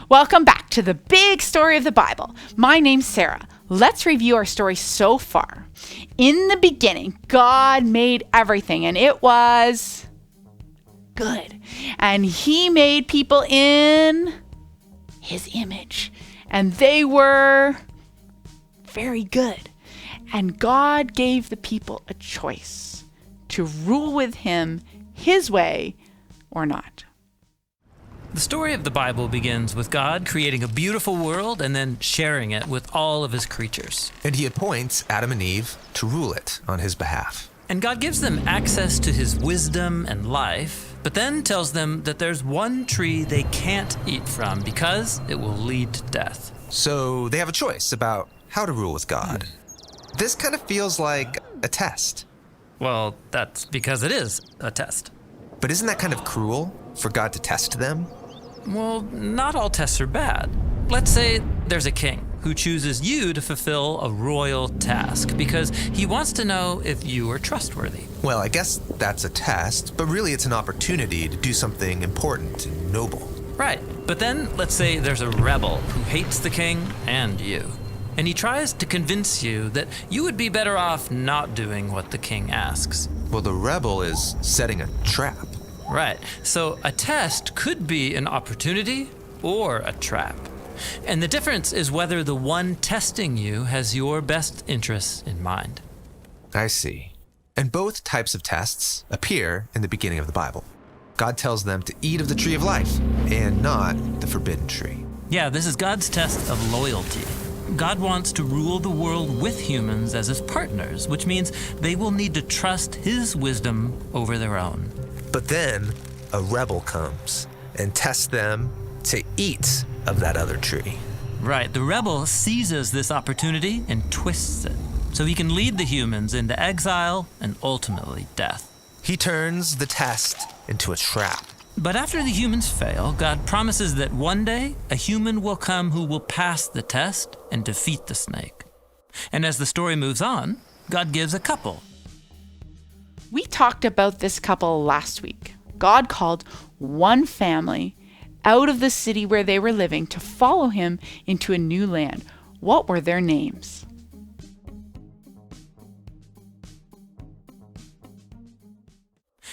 Welcome back to the big story of the Bible. My name's Sarah. Let's review our story so far. In the beginning, God made everything, and it was good. And He made people in His image, and they were very good. And God gave the people a choice to rule with Him His way or not. The story of the Bible begins with God creating a beautiful world and then sharing it with all of His creatures. And He appoints Adam and Eve to rule it on His behalf. And God gives them access to His wisdom and life, but then tells them that there's one tree they can't eat from because it will lead to death. So they have a choice about how to rule with God. This kind of feels like a test. Well, that's because it is a test. But isn't that kind of cruel for God to test them? Well, not all tests are bad. Let's say there's a king who chooses you to fulfill a royal task because he wants to know if you are trustworthy. Well, I guess that's a test, but really it's an opportunity to do something important and noble. Right, but then let's say there's a rebel who hates the king and you. And he tries to convince you that you would be better off not doing what the king asks. Well, the rebel is setting a trap. Right, so a test could be an opportunity or a trap. And the difference is whether the one testing you has your best interests in mind. I see. And both types of tests appear in the beginning of the Bible. God tells them to eat of the tree of life and not the forbidden tree. Yeah, this is God's test of loyalty. God wants to rule the world with humans as His partners, which means they will need to trust His wisdom over their own. But then a rebel comes and tests them to eat of that other tree. Right, the rebel seizes this opportunity and twists it, so he can lead the humans into exile and ultimately death. He turns the test into a trap. But after the humans fail, God promises that one day a human will come who will pass the test and defeat the snake. And as the story moves on, God gives a couple. We talked about this couple last week. God called one family out of the city where they were living to follow Him into a new land. What were their names?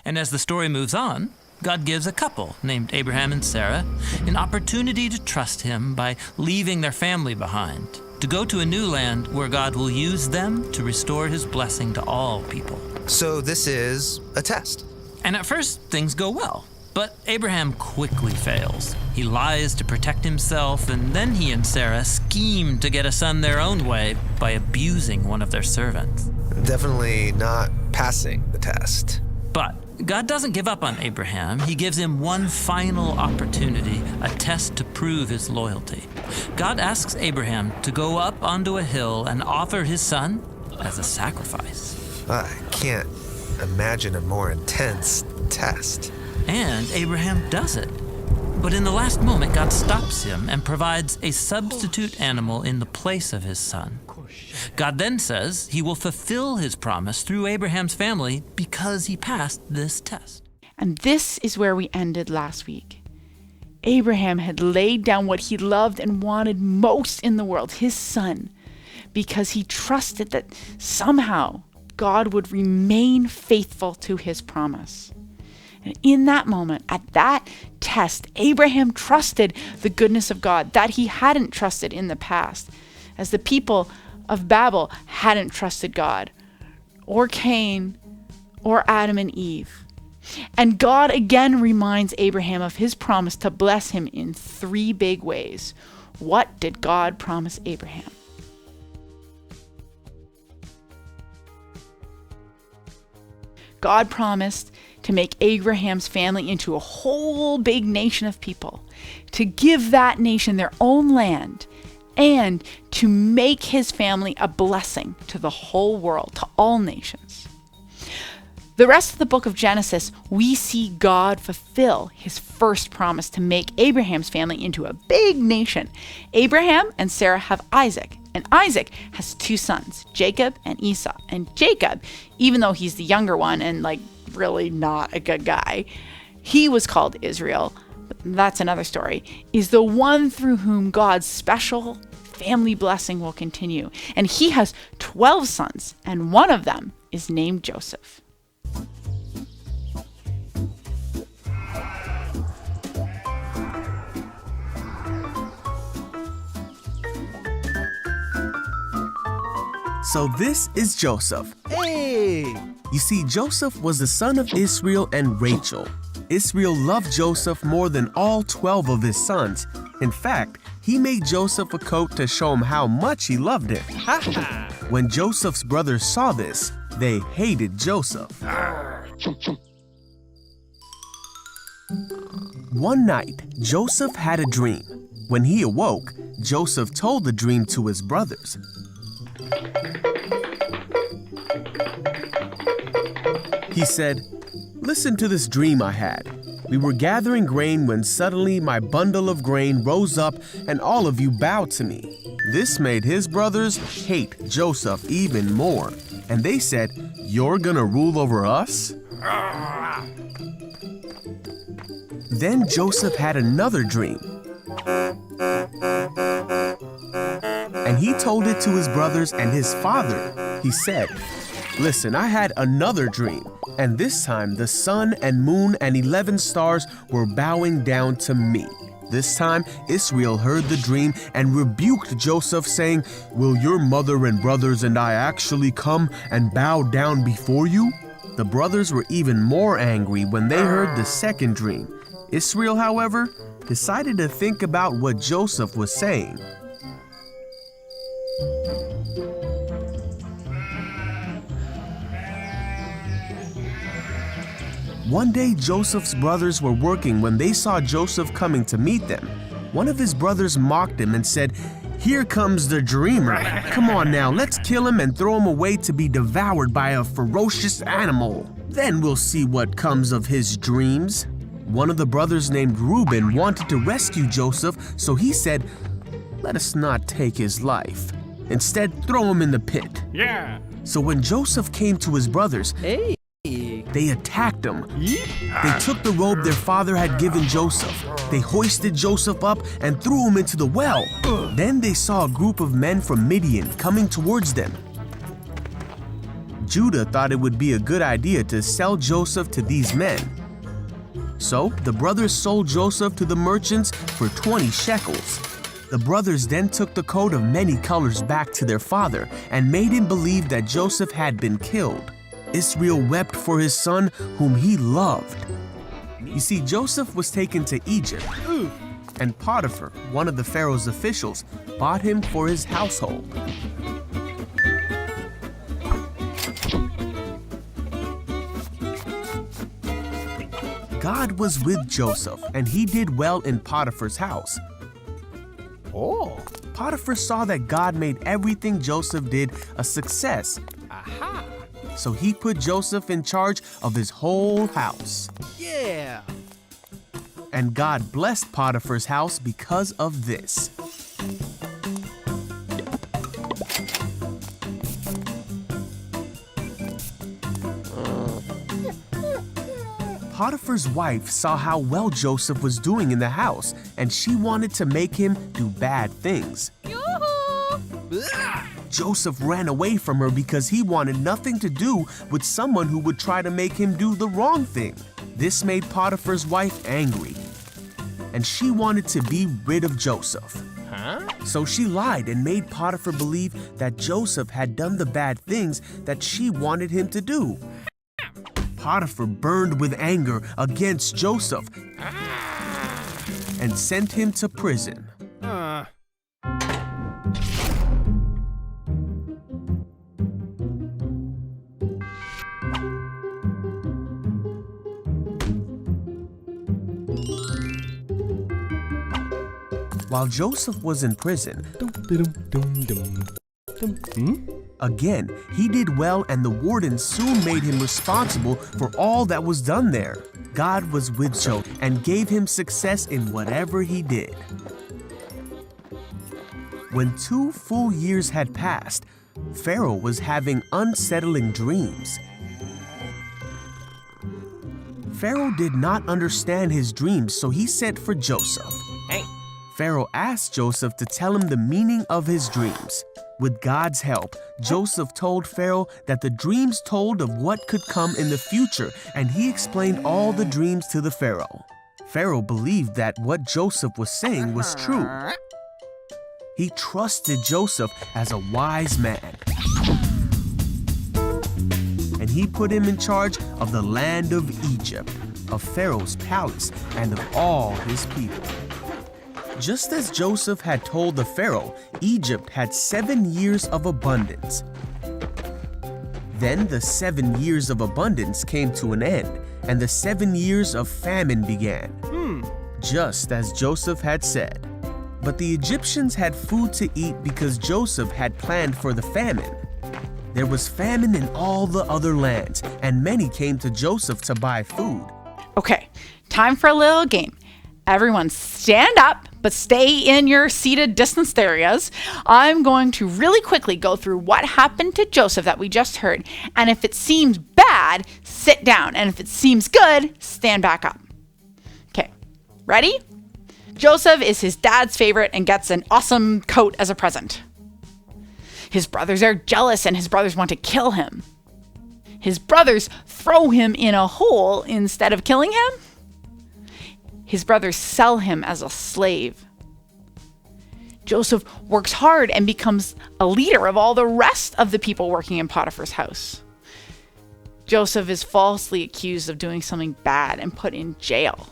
And as the story moves on, God gives a couple named Abram and Sarah an opportunity to trust Him by leaving their family behind, to go to a new land where God will use them to restore His blessing to all people. So this is a test. And at first, things go well. But Abraham quickly fails. He lies to protect himself, and then he and Sarah scheme to get a son their own way by abusing one of their servants. Definitely not passing the test. But God doesn't give up on Abraham. He gives him one final opportunity, a test to prove his loyalty. God asks Abraham to go up onto a hill and offer his son as a sacrifice. I can't imagine a more intense test. And Abraham does it. But in the last moment, God stops him and provides a substitute animal in the place of his son. God then says He will fulfill His promise through Abraham's family because he passed this test. And this is where we ended last week. Abraham had laid down what he loved and wanted most in the world, his son, because he trusted that somehow God would remain faithful to His promise. And in that moment, at that test, Abraham trusted the goodness of God that he hadn't trusted in the past, as the people of Babel hadn't trusted God, or Cain, or Adam and Eve. And God again reminds Abraham of His promise to bless him in 3 big ways. What did God promise Abraham? God promised to make Abraham's family into a whole big nation of people, to give that nation their own land, and to make His family a blessing to the whole world, to all nations. The rest of the book of Genesis, we see God fulfill His first promise to make Abraham's family into a big nation. Abraham and Sarah have Isaac, and Isaac has 2 sons, Jacob and Esau. And Jacob, even though he's the younger one and really not a good guy, he was called Israel but that's another story, is the one through whom God's special family blessing will continue. And he has 12 sons, and one of them is named Joseph. So this is Joseph. Hey! You see, Joseph was the son of Israel and Rachel. Israel loved Joseph more than all 12 of his sons. In fact, he made Joseph a coat to show him how much he loved him. When Joseph's brothers saw this, they hated Joseph. One night, Joseph had a dream. When he awoke, Joseph told the dream to his brothers. He said, "Listen to this dream I had. We were gathering grain when suddenly my bundle of grain rose up and all of you bowed to me." This made his brothers hate Joseph even more. And they said, "You're gonna rule over us?" Then Joseph had another dream. And he told it to his brothers and his father. He said, "Listen, I had another dream, and this time the sun and moon and 11 stars were bowing down to me." This time Israel heard the dream and rebuked Joseph, saying, "Will your mother and brothers and I actually come and bow down before you?" The brothers were even more angry when they heard the second dream. Israel, however, decided to think about what Joseph was saying. One day, Joseph's brothers were working when they saw Joseph coming to meet them. One of his brothers mocked him and said, "Here comes the dreamer. Come on now, let's kill him and throw him away to be devoured by a ferocious animal. Then we'll see what comes of his dreams." One of the brothers named Reuben wanted to rescue Joseph, so he said, "Let us not take his life. Instead, throw him in the pit." Yeah! So when Joseph came to his brothers, Hey! they attacked him. They took the robe their father had given Joseph. They hoisted Joseph up and threw him into the well. Then they saw a group of men from Midian coming towards them. Judah thought it would be a good idea to sell Joseph to these men. So the brothers sold Joseph to the merchants for 20 shekels. The brothers then took the coat of many colors back to their father and made him believe that Joseph had been killed. Israel wept for his son whom he loved. You see, Joseph was taken to Egypt, and Potiphar, one of the Pharaoh's officials, bought him for his household. God was with Joseph, and he did well in Potiphar's house. Oh! Potiphar saw that God made everything Joseph did a success. Aha! So he put Joseph in charge of his whole house. Yeah! And God blessed Potiphar's house because of this. Potiphar's wife saw how well Joseph was doing in the house, and she wanted to make him do bad things. Joseph ran away from her because he wanted nothing to do with someone who would try to make him do the wrong thing. This made Potiphar's wife angry, and she wanted to be rid of Joseph. So she lied and made Potiphar believe that Joseph had done the bad things that she wanted him to do. Potiphar burned with anger against Joseph and sent him to prison. While Joseph was in prison, again, he did well, and the warden soon made him responsible for all that was done there. God was with Joseph and gave him success in whatever he did. When 2 full years had passed, Pharaoh was having unsettling dreams. Pharaoh did not understand his dreams, so he sent for Joseph. Hey. Pharaoh asked Joseph to tell him the meaning of his dreams. With God's help, Joseph told Pharaoh that the dreams told of what could come in the future, and he explained all the dreams to the Pharaoh. Pharaoh believed that what Joseph was saying was true. He trusted Joseph as a wise man, and he put him in charge of the land of Egypt, of Pharaoh's palace, and of all his people. Just as Joseph had told the Pharaoh, Egypt had 7 years of abundance. Then the 7 years of abundance came to an end, and the 7 years of famine began, just as Joseph had said. But the Egyptians had food to eat because Joseph had planned for the famine. There was famine in all the other lands, and many came to Joseph to buy food. Okay, time for a little game. Everyone stand up, but stay in your seated distance areas. I'm going to really quickly go through what happened to Joseph that we just heard. And if it seems bad, sit down. And if it seems good, stand back up. Okay, ready? Joseph is his dad's favorite and gets an awesome coat as a present. His brothers are jealous and his brothers want to kill him. His brothers throw him in a hole instead of killing him. His brothers sell him as a slave. Joseph works hard and becomes a leader of all the rest of the people working in Potiphar's house. Joseph is falsely accused of doing something bad and put in jail.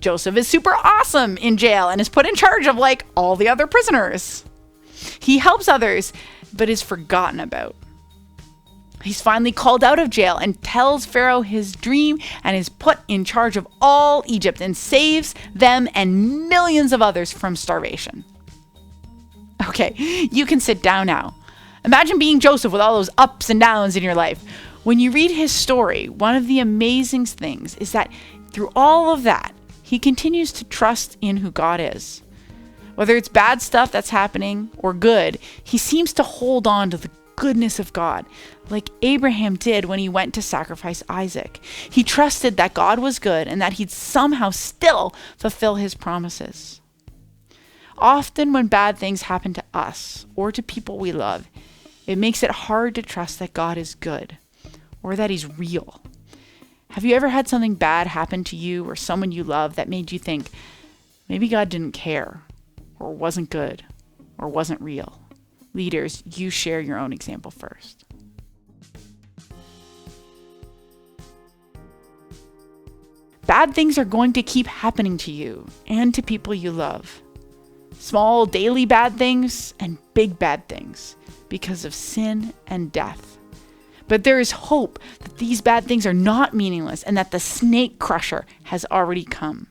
Joseph is super awesome in jail and is put in charge of like all the other prisoners. He helps others, but is forgotten about. He's finally called out of jail and tells Pharaoh his dream and is put in charge of all Egypt and saves them and millions of others from starvation. Okay, you can sit down now. Imagine being Joseph with all those ups and downs in your life. When you read his story, one of the amazing things is that through all of that, he continues to trust in who God is. Whether it's bad stuff that's happening or good, he seems to hold on to the goodness of God, like Abraham did when he went to sacrifice Isaac. He trusted that God was good and that he'd somehow still fulfill his promises. Often when bad things happen to us or to people we love, it makes it hard to trust that God is good or that he's real. Have you ever had something bad happen to you or someone you love that made you think, maybe God didn't care, or wasn't good, or wasn't real? Leaders, you share your own example first. Bad things are going to keep happening to you and to people you love. Small daily bad things and big bad things because of sin and death. But there is hope that these bad things are not meaningless and that the snake crusher has already come.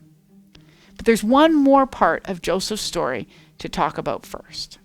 But there's one more part of Joseph's story to talk about first.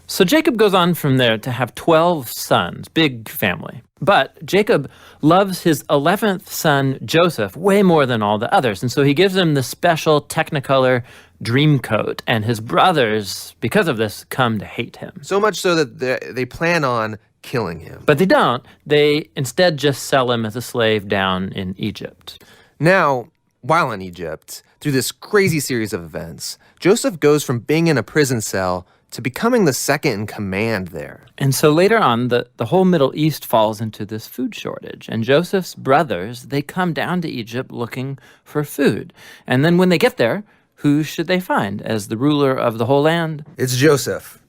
So Jacob goes on from there to have 12 sons, big family. But Jacob loves his 11th son, Joseph, way more than all the others. And so he gives him the special Technicolor dream coat. And his brothers, because of this, come to hate him. So much so that they plan on killing him. But they don't. They instead just sell him as a slave down in Egypt. Now, while in Egypt, through this crazy series of events, Joseph goes from being in a prison cell to becoming the second in command there. And so later on, the whole Middle East falls into this food shortage. And Joseph's brothers, they come down to Egypt looking for food. And then when they get there, who should they find as the ruler of the whole land? It's Joseph,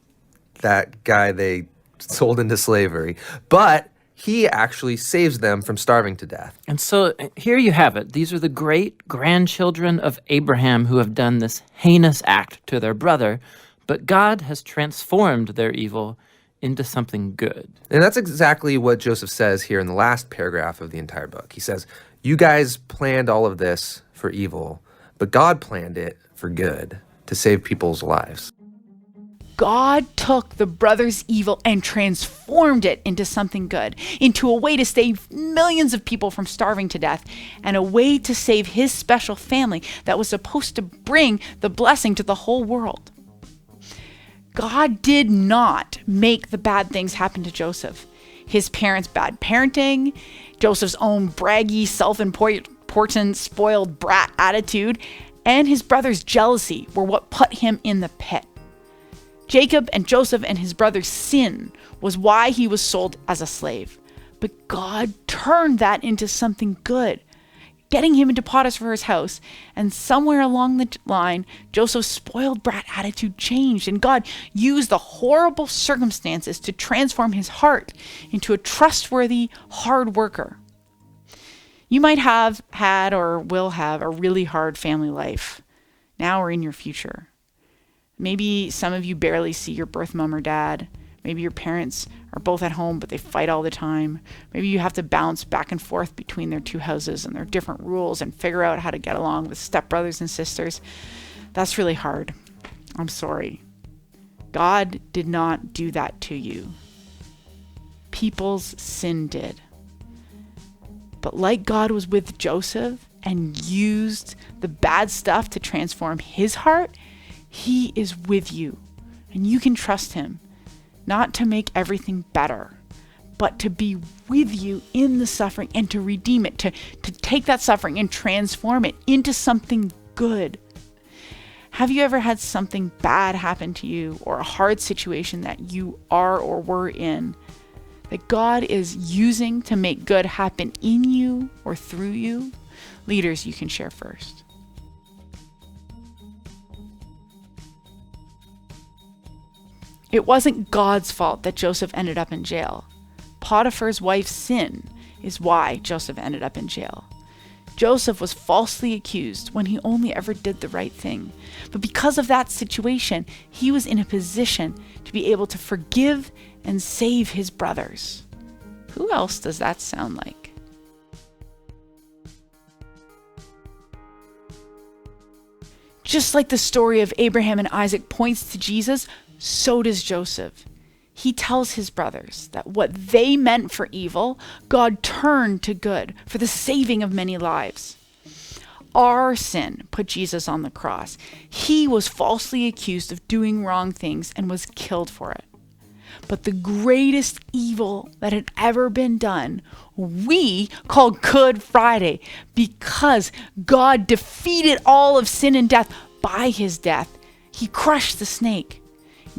that guy they sold into slavery. But he actually saves them from starving to death. And so here you have it. These are the great-grandchildren of Abraham who have done this heinous act to their brother. But God has transformed their evil into something good. And that's exactly what Joseph says here in the last paragraph of the entire book. He says, you guys planned all of this for evil, but God planned it for good, to save people's lives. God took the brothers' evil and transformed it into something good, into a way to save millions of people from starving to death, and a way to save his special family that was supposed to bring the blessing to the whole world. God did not make the bad things happen to Joseph. His parents' bad parenting, Joseph's own braggy, self-important, spoiled brat attitude, and his brother's jealousy were what put him in the pit. Jacob and Joseph and his brother's sin was why he was sold as a slave. But God turned that into something good, getting him into Potiphar's house. And somewhere along the line, Joseph's spoiled brat attitude changed, and God used the horrible circumstances to transform his heart into a trustworthy, hard worker. You might have had or will have a really hard family life, now or in your future. Maybe some of you barely see your birth mom or dad. Maybe your parents are both at home, but they fight all the time. Maybe you have to bounce back and forth between their two houses and their different rules and figure out how to get along with stepbrothers and sisters. That's really hard. I'm sorry. God did not do that to you. People's sin did. But like God was with Joseph and used the bad stuff to transform his heart, he is with you, and you can trust him, not to make everything better, but to be with you in the suffering and to redeem it, to take that suffering and transform it into something good. Have you ever had something bad happen to you, or a hard situation that you are or were in, that God is using to make good happen in you or through you? Leaders, you can share first. It wasn't God's fault that Joseph ended up in jail. Potiphar's wife's sin is why Joseph ended up in jail. Joseph was falsely accused when he only ever did the right thing. But because of that situation, he was in a position to be able to forgive and save his brothers. Who else does that sound like? Just like the story of Abraham and Isaac points to Jesus, so does Joseph. He tells his brothers that what they meant for evil, God turned to good for the saving of many lives. Our sin put Jesus on the cross. He was falsely accused of doing wrong things and was killed for it. But the greatest evil that had ever been done, we call Good Friday, because God defeated all of sin and death by his death. He crushed the snake.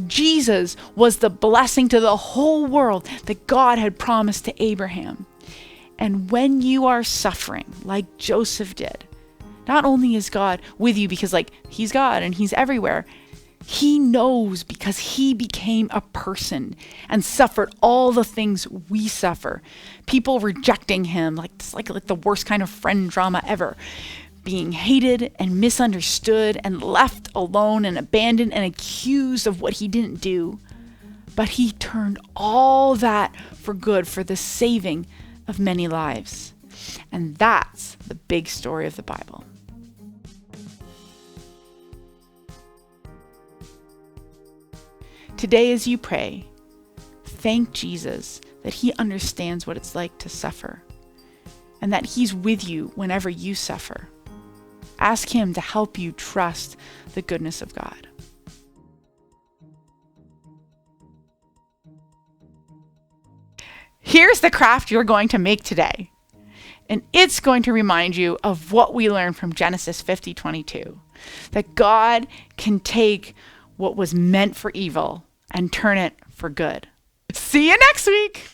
Jesus was the blessing to the whole world that God had promised to Abraham. And when you are suffering, like Joseph did, not only is God with you because he's God and he's everywhere, he knows because he became a person and suffered all the things we suffer. People rejecting him, like the worst kind of friend drama ever. Being hated and misunderstood and left alone and abandoned and accused of what he didn't do. But he turned all that for good, for the saving of many lives. And that's the big story of the Bible. Today, as you pray, thank Jesus that he understands what it's like to suffer and that he's with you whenever you suffer. Ask him to help you trust the goodness of God. Here's the craft you're going to make today. And it's going to remind you of what we learned from Genesis 50:22, that God can take what was meant for evil and turn it for good. See you next week.